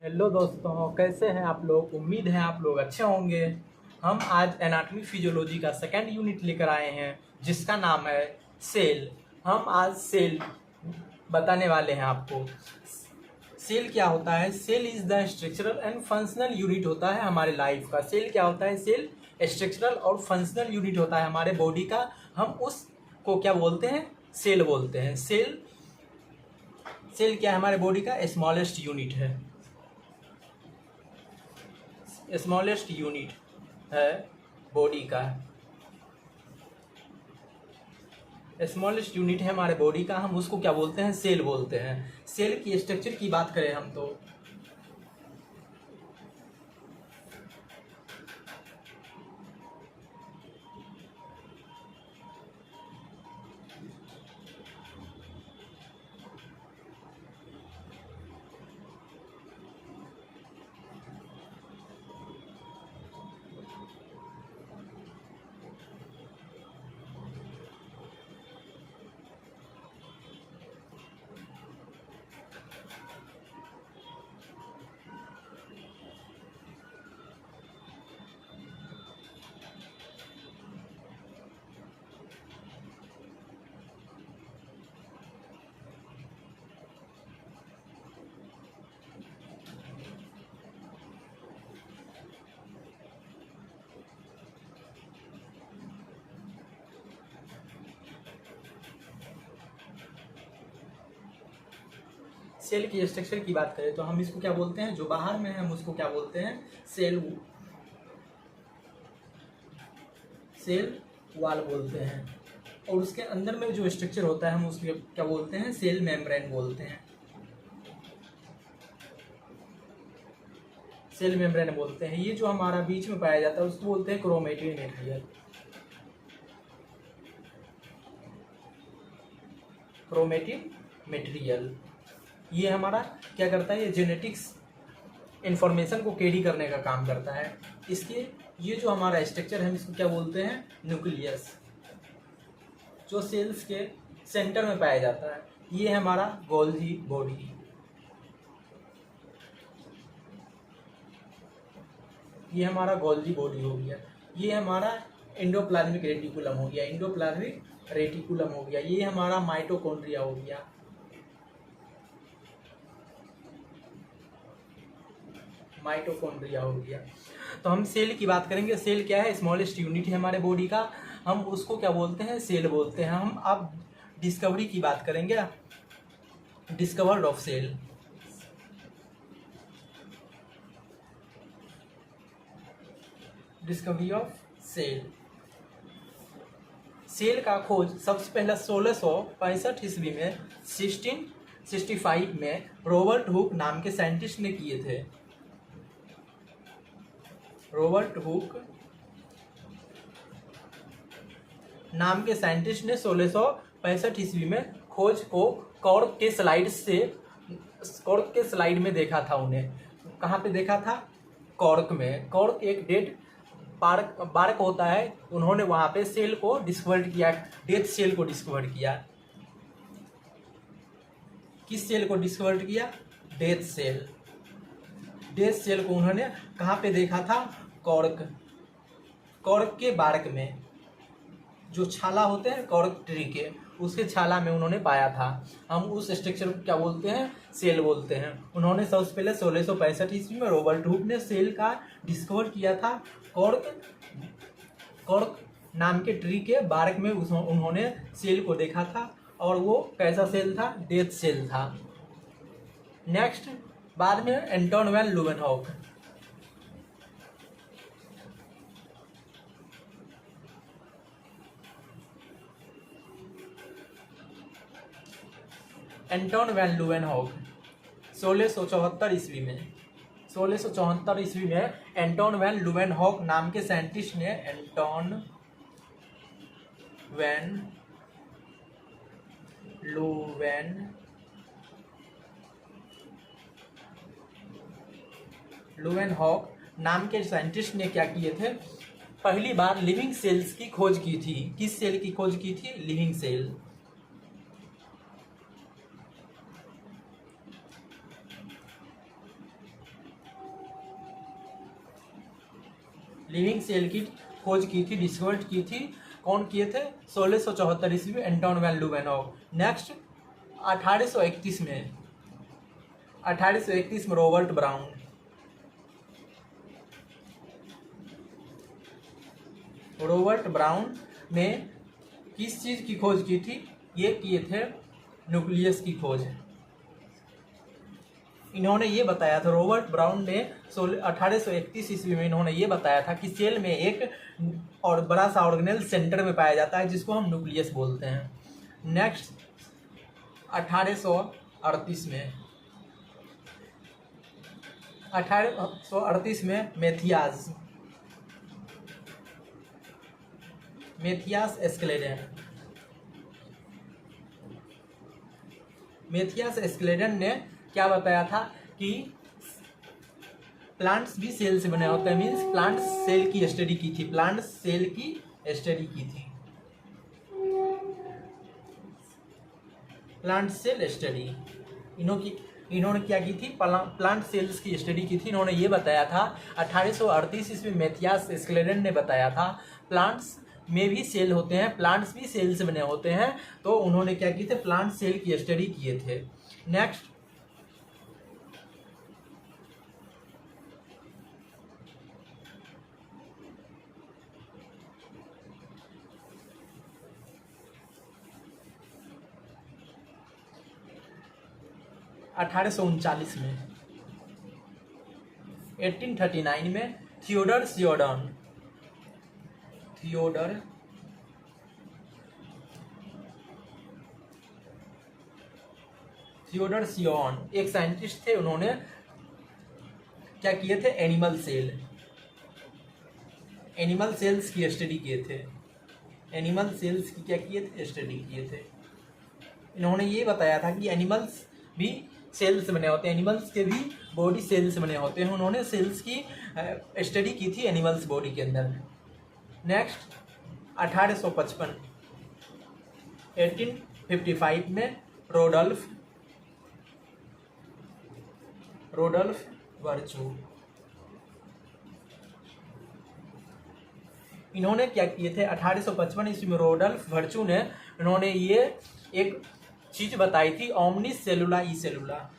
Hello दोस्तों, कैसे हैं आप लोग। उम्मीद है आप लोग अच्छे होंगे। हम आज एनाटॉमी फिजियोलॉजी का सेकंड यूनिट लेकर आए हैं जिसका नाम है सेल। हम आज सेल बताने वाले हैं आपको। सेल क्या होता है। Cell is the structural and functional unit होता है हमारे लाइफ का। सेल क्या होता है। सेल स्ट्रक्चरल और फंक्शनल यूनिट होता है हमारे बॉडी का। हम उसको क्या बोलते हैं, सेल बोलते हैं। सेल सेल क्या है, हमारे बॉडी का स्मॉलेस्ट यूनिट है। स्मॉलेस्ट यूनिट है बॉडी का। स्मॉलेस्ट यूनिट है हमारे बॉडी का, हम उसको क्या बोलते हैं, सेल बोलते हैं। सेल की स्ट्रक्चर की बात करें हम तो सेल की स्ट्रक्चर की बात करें तो हम इसको क्या बोलते हैं, जो बाहर में है हम उसको क्या बोलते हैं, सेल सेल वॉल बोलते हैं। और उसके अंदर में जो स्ट्रक्चर होता है हम उसको क्या बोलते हैं, सेल मेम्ब्रेन बोलते हैं। सेल मेम्ब्रेन बोलते हैं। ये जो हमारा बीच में पाया जाता है उसको बोलते हैं क्रोमेटिन मटेरियल। क्रोमेटिन मटेरियल ये हमारा क्या करता है, ये जेनेटिक्स इंफॉर्मेशन को कैरी करने का काम करता है। इसके ये जो हमारा स्ट्रक्चर है हम इसको क्या बोलते हैं, न्यूक्लियस, जो सेल्स के सेंटर में पाया जाता है। ये है हमारा गोल्जी बॉडी। ये हमारा गोल्जी बॉडी हो गया। ये हमारा एंडोप्लाज्मिक रेटिकुलम हो गया। एंडोप्लाज्मिक रेटिकुलम हो गया। ये हमारा माइटोकॉन्ड्रिया हो गया। माइटोकॉन्ड्रिया हो गया। तो हम सेल की बात करेंगे। सेल क्या है, स्मॉलेस्ट यूनिट है हमारे बॉडी का, हम उसको क्या बोलते हैं, सेल बोलते हैं। हम अब डिस्कवरी की बात करेंगे। Discovered of cell. Discovery of cell. Cell का खोज सबसे पहले 1665 ईस्वी में 1665 में रॉबर्ट हुक नाम के साइंटिस्ट ने किए थे। रॉबर्ट हुक नाम के साइंटिस्ट ने 1665 ईस्वी में खोज को कॉर्क के स्लाइड में देखा था। उन्हें कहाँ पे देखा था, कॉर्क में। कॉर्क एक डेड बार्क होता है। उन्होंने वहां पे सेल को डिस्कवर किया, डेथ सेल को डिस्कवर किया। किस सेल को डिस्कवर किया, डेथ सेल। डेथ सेल को उन्होंने कहाँ पे देखा था, कॉर्क के बार्क में। जो छाला होते हैं कॉर्क ट्री के, उसके छाला में उन्होंने पाया था। हम उस स्ट्रक्चर को क्या बोलते हैं, सेल बोलते हैं। उन्होंने सबसे पहले 1665 ईस्वी में रॉबर्ट हुक ने सेल का डिस्कवर किया था। कॉर्क नाम के ट्री के बार्क में उन्होंने सेल को देखा था। और वो कैसा सेल था, डेथ सेल था। नेक्स्ट बाद में एंटोन वैन लुवेनहॉक। एंटोन वैन लुवेनहॉक 1674 ईस्वी में 1674 ईस्वी में एंटोन वैन लुवेनहॉक नाम के साइंटिस्ट ने एंटोन वैन लुवेनहॉक नाम के साइंटिस्ट ने क्या किए थे, पहली बार लिविंग सेल्स की खोज की थी। किस सेल की खोज की थी, लिविंग सेल। लिविंग सेल की खोज की थी, डिस्कवर्ड की थी, कौन किए थे? 1674 ईस्वी में एंटोन वैन ल्यूवेनॉव। नेक्स्ट 1831 में रॉबर्ट ब्राउन। रॉबर्ट ब्राउन ने किस चीज की खोज की थी? ये किए थे न्यूक्लियस की खोज। इन्होंने ये बताया था, रॉबर्ट ब्राउन ने 1831 ईस्वी में इन्होंने ये बताया था कि सेल में एक और बड़ा सा ऑर्गेनेल सेंटर में पाया जाता है जिसको हम न्यूक्लियस बोलते हैं। नेक्स्ट 1838 में मेथियास एस्क्लेडेन ने क्या बताया था कि प्लांट्स भी सेल से बने होते हैं, मीन्स प्लांट सेल की स्टडी की थी, प्लांट सेल स्टडी। इन्होंने क्या की थी? प्लांट सेल्स की स्टडी की थी। इन्होंने ये बताया था 1838 ईस्वी में मेथियास एस्क्लेडेन ने बताया था प्लांट्स में भी सेल होते हैं, प्लांट्स भी सेल से बने होते हैं। तो उन्होंने क्या किए थे? प्लांट सेल की स्टडी किए थे। नेक्स्ट 1839 में 1839 में थियोडर सियोन एक साइंटिस्ट थे। उन्होंने क्या किए थे? एनिमल सेल्स की स्टडी किए थे। एनिमल सेल्स की क्या किए थे? स्टडी किए थे। इन्होंने ये बताया था कि एनिमल्स भी सेल्स बने होते हैं, एनिमल्स के भी बॉडी सेल्स बने होते हैं। उन्होंने सेल्स की स्टडी की थी एनिमल्स बॉडी के अंदर। नेक्स्ट 1855 में रोडोल्फ वर्चू। इन्होंने क्या किए थे? 1855 ईस्वी में रोडोल्फ वर्चू ने इन्होंने ये एक चीज बताई थी, ओमनिस सेलुला ई सेलुला।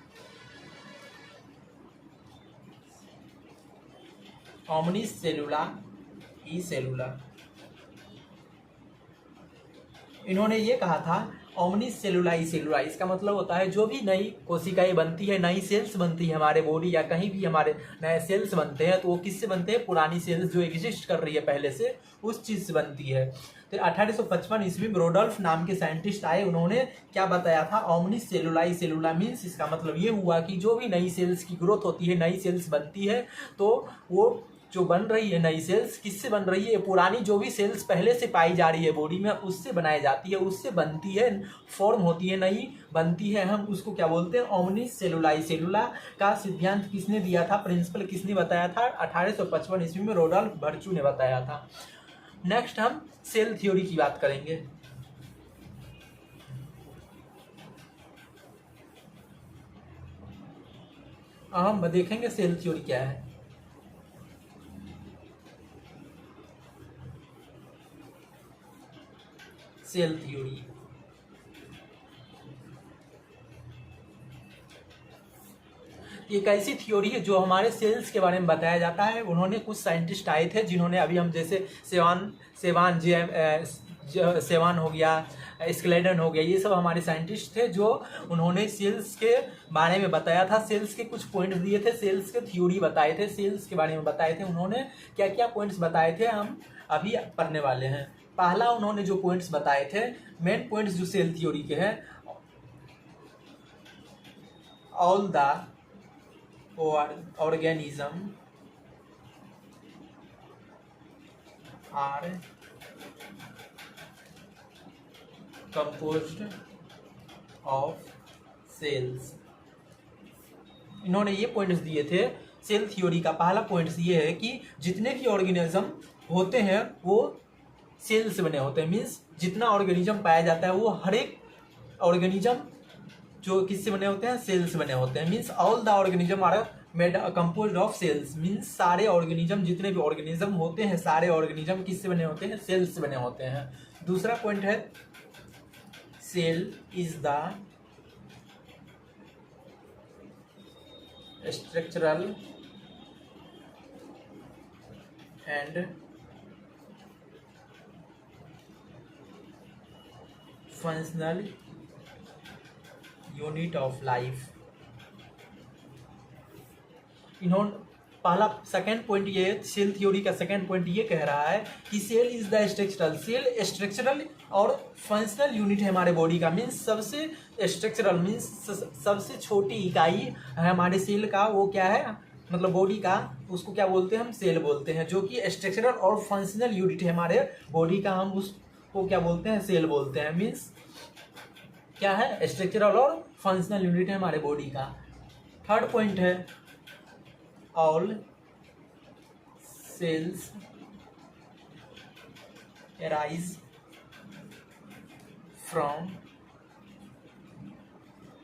इन्होंने ये कहा था ओमनिस सेलुला ई सेलुला, इसका मतलब होता है जो भी नई कोशिकाएं बनती है, नई सेल्स बनती है हमारे बॉडी या कहीं भी हमारे नए सेल्स बनते हैं, तो वो किससे बनते हैं? पुरानी सेल्स जो एग्जिस्ट कर रही है पहले से, उस चीज से बनती है। तो 1855 ईस्वी में रोडोल्फ नाम के साइंटिस्ट आए। उन्होंने क्या बताया था? ओमनिस सेलुला ई सेलुला मीन्स इसका मतलब ये हुआ कि जो भी नई सेल्स की ग्रोथ होती है, नई सेल्स बनती है, तो वो जो बन रही है नई सेल्स किससे बन रही है? पुरानी जो भी सेल्स पहले से पाई जा रही है बॉडी में, उससे बनाई जाती है, उससे बनती है, फॉर्म होती है, नई बनती है। हम उसको क्या बोलते हैं? ओमनिस सेलुला ई सेलुला का सिद्धांत किसने दिया था? प्रिंसिपल किसने बताया था? 1855 ईस्वी में रोडोल्फ वर्चू ने बताया था। नेक्स्ट हम सेल थ्योरी की बात करेंगे। अब हम देखेंगे सेल थ्योरी क्या है। सेल थ्योरी एक ऐसी थ्योरी है जो हमारे सेल्स के बारे में बताया जाता है। उन्होंने कुछ साइंटिस्ट आए थे जिन्होंने अभी हम जैसे सेवान हो गया, स्क्लेडन हो गया, ये सब हमारे साइंटिस्ट थे जो उन्होंने सेल्स के बारे में बताया था। सेल्स के कुछ पॉइंट्स दिए थे, सेल्स के थ्योरी बताए थे, सेल्स के बारे में बताए थे। उन्होंने क्या क्या पॉइंट्स बताए थे हम अभी पढ़ने वाले हैं। पहला उन्होंने जो पॉइंट्स बताए थे, मेन पॉइंट्स जो सेल थ्योरी के हैं, all the organism are composed of cells। इन्होंने ये पॉइंट्स दिए थे सेल थ्योरी का। पहला पॉइंट्स ये है कि जितने भी ऑर्गेनिज्म होते हैं वो सेल से बने होते हैं, मीन्स जितना ऑर्गेनिज्म पाया जाता है वो हर एक ऑर्गेनिज्म जो किससे बने होते हैं? सेल से बने होते हैं। Means all the organism are made composed of cells means सारे ऑर्गेनिज्म, जितने भी ऑर्गेनिज्म होते हैं सारे ऑर्गेनिज्म किससे बने होते हैं? सेल से बने होते हैं। दूसरा पॉइंट है cell is the structural and functional unit of life. इन्होंने पहला सेकंड पॉइंट ये सेल थ्योरी का सेकंड पॉइंट ये कह रहा है कि cell is the structural, cell structural और फंक्शनल यूनिट है हमारे बॉडी का। मीन्स सबसे स्ट्रक्चरल मीन्स सबसे छोटी इकाई है हमारे सेल का, वो क्या है? मतलब बॉडी का, उसको क्या बोलते हैं? हम सेल बोलते हैं। जो कि स्ट्रक्चरल और फंक्शनल यूनिट है हमारे बॉडी का, हम उसको क्या बोलते हैं? सेल बोलते हैं। मीन्स क्या है? स्ट्रक्चरल और फंक्शनल यूनिट है हमारे बॉडी का। थर्ड पॉइंट है all cells arise from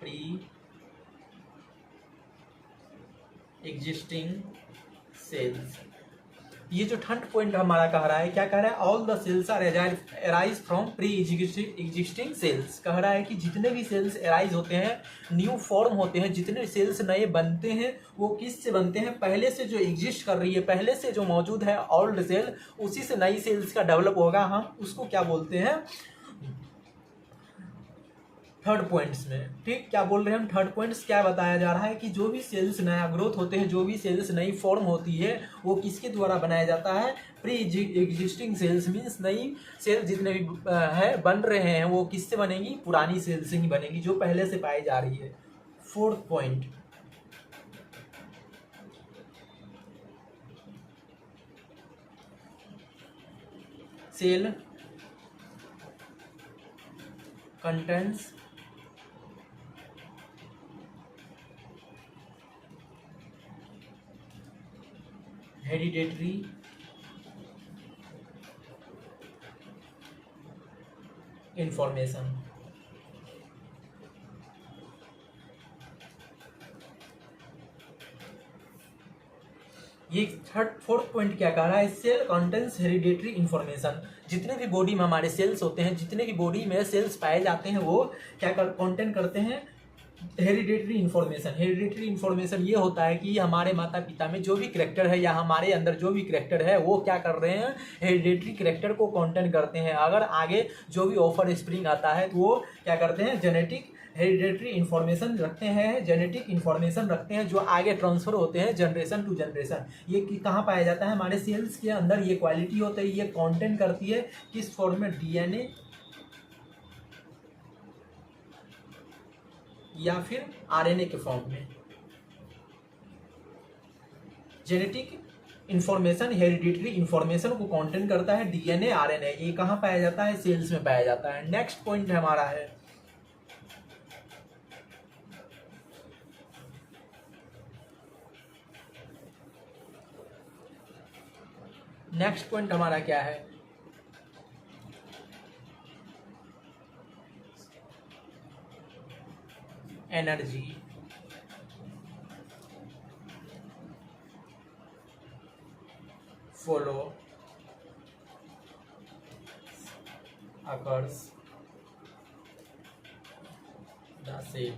pre-existing cells। ये जो थर्ड पॉइंट हमारा कह रहा है, क्या कह रहा है? All the cells are arise from pre existing cells. कह रहा है कि जितने भी सेल्स अराइज होते हैं, न्यू फॉर्म होते हैं, जितने सेल्स नए बनते हैं वो किस से बनते हैं? पहले से जो एग्जिस्ट कर रही है, पहले से जो मौजूद है ओल्ड सेल, उसी से नई सेल्स का डेवलप होगा। हम उसको क्या बोलते हैं? थर्ड पॉइंट्स में। ठीक, क्या बोल रहे हैं हम? थर्ड पॉइंट्स क्या बताया जा रहा है कि जो भी सेल्स नया ग्रोथ होते हैं, जो भी सेल्स नई फॉर्म होती है, वो किसके द्वारा बनाया जाता है? Pre existing sales. मीन्स नई सेल जितने भी है बन रहे हैं, वो किससे बनेंगी? पुरानी सेल से ही बनेगी, जो पहले से पाई जा रही है। Fourth point, cell contents hereditary information. ये फोर्थ पॉइंट क्या कह रहा है? Cell contents hereditary information. जितने भी बॉडी में हमारे सेल्स होते हैं, जितने भी बॉडी में सेल्स पाए जाते हैं, वो क्या कंटेंट करते हैं? Hereditary information. हेरिडेटरी इंफॉर्मेशन ये होता है कि हमारे माता पिता में जो भी करेक्टर है या हमारे अंदर जो भी करेक्टर है, वो क्या कर रहे हैं? हेरिडेटरी करेक्टर को कंटेंट करते हैं। अगर आगे जो भी ऑफर स्प्रिंग आता है तो वो क्या करते हैं? जेनेटिक हेरिडेटरी इंफॉर्मेशन रखते हैं, जेनेटिक इंफॉर्मेशन रखते हैं, जो आगे ट्रांसफर होते हैं जनरेशन टू जनरेशन। ये कहाँ पाया जाता है? हमारे सेल्स के अंदर ये क्वालिटी होती है, ये कंटेंट करती है किस फॉर्म में? डीएनए या फिर आरएनए के फॉर्म में। जेनेटिक इंफॉर्मेशन हेरिडिटरी इंफॉर्मेशन को कंटेंट करता है डीएनए, आरएनए। ये कहाँ पाया जाता है? सेल्स में पाया जाता है। नेक्स्ट पॉइंट हमारा है नेक्स्ट पॉइंट हमारा क्या है? Energy. Follow occurs the cell।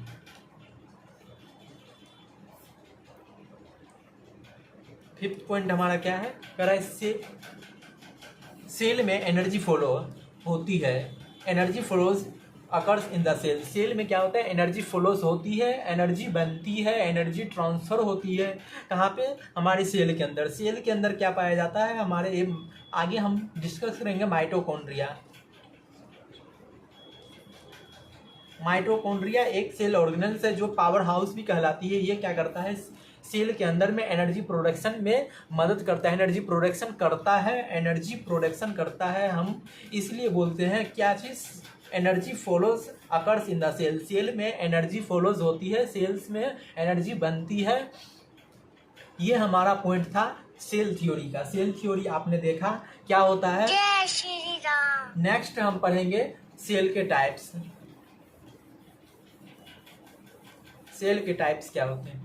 Fifth point हमारा क्या है? कह रहा है सेल में एनर्जी फ्लो होती है। Energy flows occurs in the cell. Cell में क्या होता है? एनर्जी फ्लोज होती है, एनर्जी बनती है, एनर्जी ट्रांसफर होती है। कहाँ पे? हमारे सेल के अंदर। सेल के अंदर क्या पाया जाता है? हमारे आगे हम डिस्कस करेंगे माइटोकॉन्ड्रिया। माइटोकॉन्ड्रिया एक सेल ऑर्गेनल्स है जो पावर हाउस भी कहलाती है। ये क्या करता है? सेल के अंदर में एनर्जी प्रोडक्शन में मदद करता है, एनर्जी प्रोडक्शन करता है, एनर्जी प्रोडक्शन करता है। हम इसलिए बोलते हैं क्या चीज़? Energy follows occurs in the cell. Cell में एनर्जी फॉलोज होती है, सेल्स में एनर्जी बनती है। ये हमारा पॉइंट था सेल थ्योरी का। सेल थ्योरी आपने देखा क्या होता है। जय श्री राम। नेक्स्ट हम पढ़ेंगे सेल के टाइप्स। सेल के टाइप्स क्या होते हैं?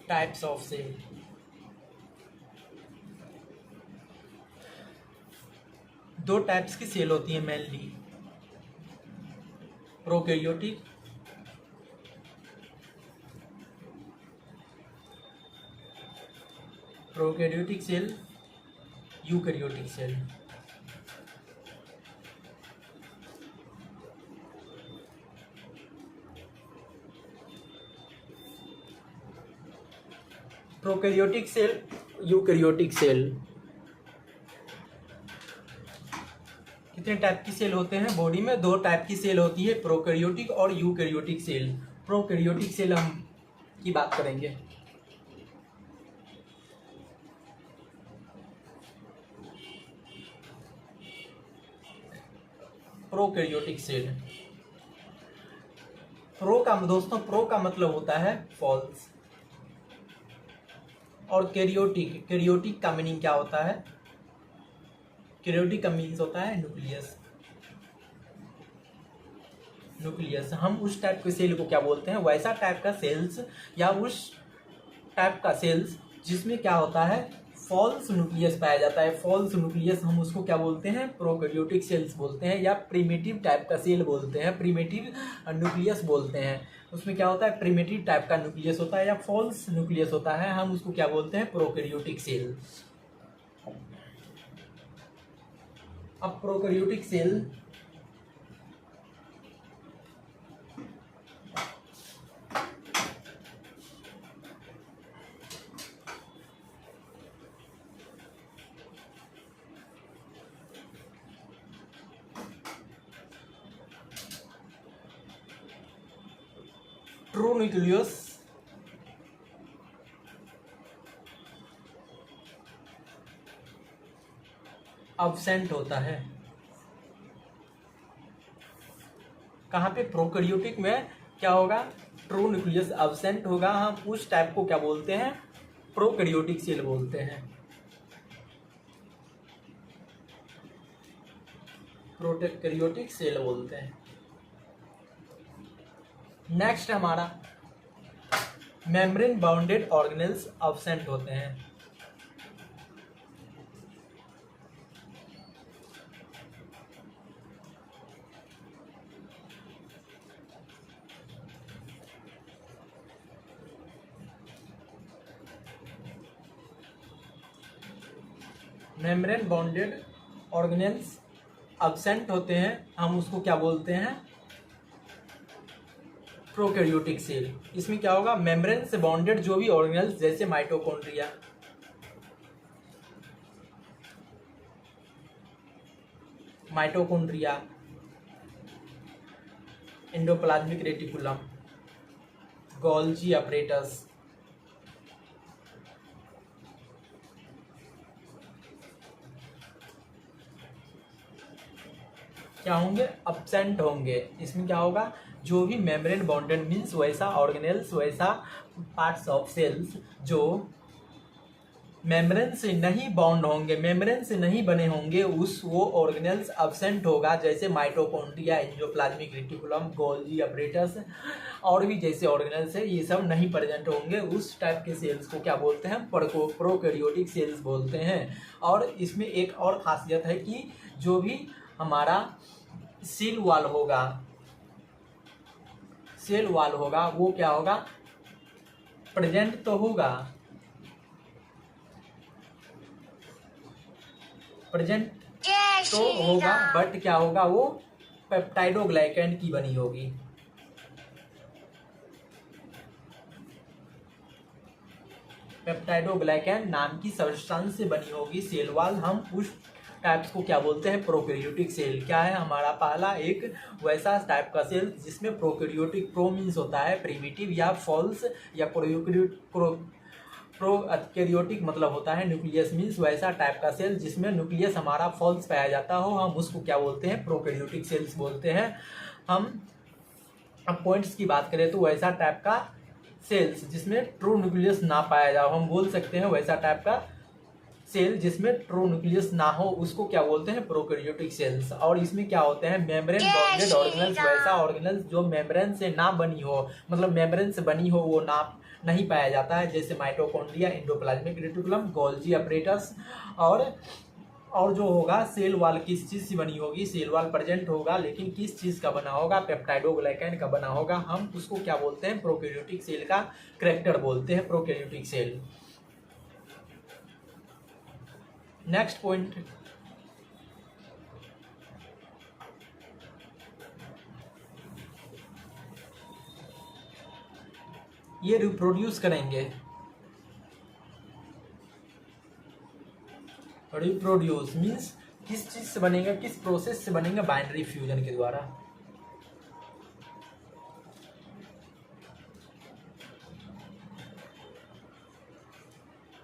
Types of cell. दो टाइप्स की सेल होती है mainly, prokaryotic cell, eukaryotic cell. Prokaryotic cell, eukaryotic cell. कितने टाइप की सेल होते हैं बॉडी में? दो टाइप की सेल होती है, प्रोकैरियोटिक और यूकैरियोटिक सेल। प्रोकैरियोटिक सेल हम की बात करेंगे। प्रोकैरियोटिक सेल, प्रो का मतलब होता है फॉल्स, और कैरियोटिक का मीनिंग क्या होता है? कैरियोटिक का मीनिंग होता है न्यूक्लियस। हम उस टाइप के सेल को क्या बोलते हैं? वैसा टाइप का सेल्स या उस टाइप का सेल्स जिसमें क्या होता है? फॉल्स न्यूक्लियस पाया जाता है। फॉल्स न्यूक्लियस हम उसको क्या बोलते हैं? प्रोकैरियोटिक सेल्स बोलते हैं, या प्रिमिटिव टाइप का सेल बोलते हैं, प्रिमिटिव न्यूक्लियस बोलते हैं। उसमें क्या होता है? प्रिमिटिव टाइप का न्यूक्लियस होता है या फॉल्स न्यूक्लियस होता है, हम उसको क्या बोलते हैं? Prokaryotic cell. अब prokaryotic cell true nucleus absent होता है। कहाँ पे? प्रोकैरियोटिक में क्या होगा? ट्रू न्यूक्लियस अब्सेंट होगा। हम उस टाइप को क्या बोलते हैं? प्रोकैरियोटिक सेल बोलते हैं। प्रोकैरियोटिक सेल बोलते हैं। नेक्स्ट हमारा मेम्ब्रेन बाउंडेड ऑर्गेनेल्स अब्सेंट होते हैं। मेम्ब्रेन बाउंडेड ऑर्गेनेल्स अब्सेंट होते हैं, हम उसको क्या बोलते हैं? Prokaryotic cell. इसमें क्या होगा? मेम्ब्रेन से बाउंडेड जो भी ऑर्गेनेल्स, जैसे mitochondria, endoplasmic reticulum, Golgi apparatus, क्या होंगे? अब्सेंट होंगे। इसमें क्या होगा? जो भी मेम्ब्रेन बाउंडेड मीन्स वैसा ऑर्गेनेल्स, वैसा पार्ट्स ऑफ सेल्स जो मेम्ब्रेन से नहीं बाउंड होंगे, मेम्ब्रेन से नहीं बने होंगे, वो ऑर्गेनेल्स अब्सेंट होगा। जैसे mitochondria, endoplasmic reticulum, Golgi apparatus और भी जैसे ऑर्गेनेल्स है, ये सब नहीं प्रेजेंट होंगे। उस टाइप के सेल्स को क्या बोलते हैं? प्रोकैरियोटिक सेल्स बोलते हैं। और इसमें एक और खासियत है कि जो भी हमारा सेल वॉल होगा वो क्या होगा? प्रेजेंट तो होगा, बट क्या होगा? वो पेप्टाइडोग्लाइकेन की बनी होगी। पेप्टाइडोग्लाइकेन नाम की सब्सटेंस से बनी होगी सेल वॉल। हम उस टाइप्स को क्या बोलते हैं? Prokaryotic cell. क्या है हमारा? पहला एक वैसा टाइप का सेल जिसमें प्रोकैरियोटिक, प्रो मीन्स होता है प्रिमिटिव या फॉल्स, या प्रोकैरियोटिक मतलब होता है न्यूक्लियस मीन्स वैसा टाइप का सेल जिसमें न्यूक्लियस हमारा फॉल्स पाया जाता हो, हम उसको क्या बोलते हैं? प्रोकैरियोटिक सेल्स बोलते हैं। हम अब पॉइंट्स की बात करें तो वैसा टाइप का सेल्स जिसमें ट्रू न्यूक्लियस ना पाया जाओ, हम बोल सकते हैं वैसा टाइप का सेल जिसमें ट्रू न्यूक्लियस ना हो, उसको क्या बोलते हैं? Prokaryotic cells. और इसमें क्या होते हैं? मेम्ब्रेन बाउंडेड ऑर्गेनेल्स, वैसा ऑर्गेनेल्स जो मेम्ब्रेन से ना बनी हो, मतलब मेम्ब्रेन से बनी हो वो ना नहीं पाया जाता है, जैसे mitochondria, endoplasmic reticulum, Golgi apparatus. और जो होगा सेल वॉल किस चीज़ से बनी होगी, सेल वॉल प्रेजेंट होगा, लेकिन किस चीज़ का बना होगा, पेप्टाइडोग्लाइकैन का बना होगा। हम उसको क्या बोलते हैं, प्रोकैरियोटिक सेल का करैक्टर बोलते हैं, प्रोकैरियोटिक सेल। नेक्स्ट पॉइंट, ये रिप्रोड्यूस करेंगे। रिप्रोड्यूस मीन्स किस चीज से बनेगा, किस प्रोसेस से बनेगा, बाइनरी फ्यूजन के द्वारा।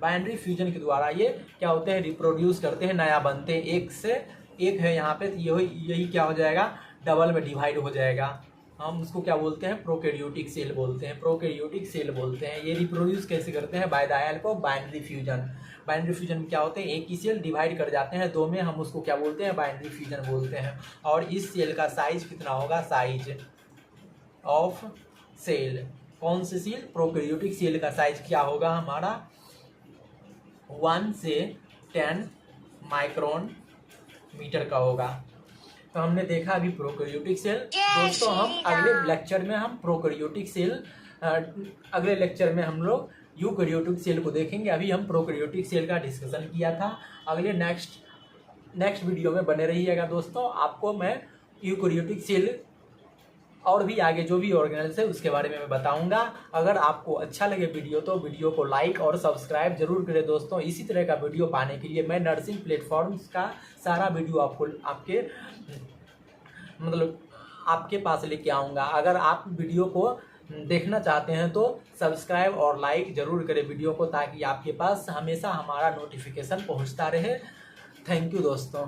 बाइनरी फ्यूजन के द्वारा ये क्या होते हैं, रिप्रोड्यूस करते हैं, नया बनते हैं। एक से एक है यहाँ पे, तो यही क्या हो जाएगा, डबल में डिवाइड हो जाएगा। हम उसको क्या बोलते हैं, प्रोकैरियोटिक सेल बोलते हैं, प्रोकैरियोटिक सेल बोलते हैं। ये रिप्रोड्यूस कैसे करते हैं, by the help of binary fusion. Binary fusion में क्या होते हैं, एक ही सेल डिवाइड कर जाते हैं दो में, हम उसको क्या बोलते हैं, बाइनरी फ्यूजन बोलते हैं। और इस सेल का साइज कितना होगा, साइज ऑफ सेल, कौन सी सेल, प्रोकैरियोटिक सेल का साइज क्या होगा हमारा, 1 से 10 माइक्रोन मीटर का होगा। तो हमने देखा अभी प्रोकैरियोटिक सेल। दोस्तों हम अगले लेक्चर में हम प्रोकैरियोटिक सेल, अगले लेक्चर में हम लोग यूकैरियोटिक सेल को देखेंगे। अभी हम प्रोकैरियोटिक सेल का डिस्कशन किया था। अगले नेक्स्ट वीडियो में बने रहिएगा दोस्तों। आपको मैं यूकैरियोटिक सेल और भी आगे जो भी ऑर्गेनेल्स है उसके बारे में मैं बताऊंगा। अगर आपको अच्छा लगे वीडियो तो वीडियो को लाइक और सब्सक्राइब जरूर करें दोस्तों। इसी तरह का वीडियो पाने के लिए मैं नर्सिंग प्लेटफॉर्म्स का सारा वीडियो आपके पास लेके आऊँगा। अगर आप वीडियो को देखना चाहते हैं तो सब्सक्राइब और लाइक जरूर करें वीडियो को, ताकि आपके पास हमेशा हमारा नोटिफिकेशन पहुँचता रहे। थैंक यू दोस्तों।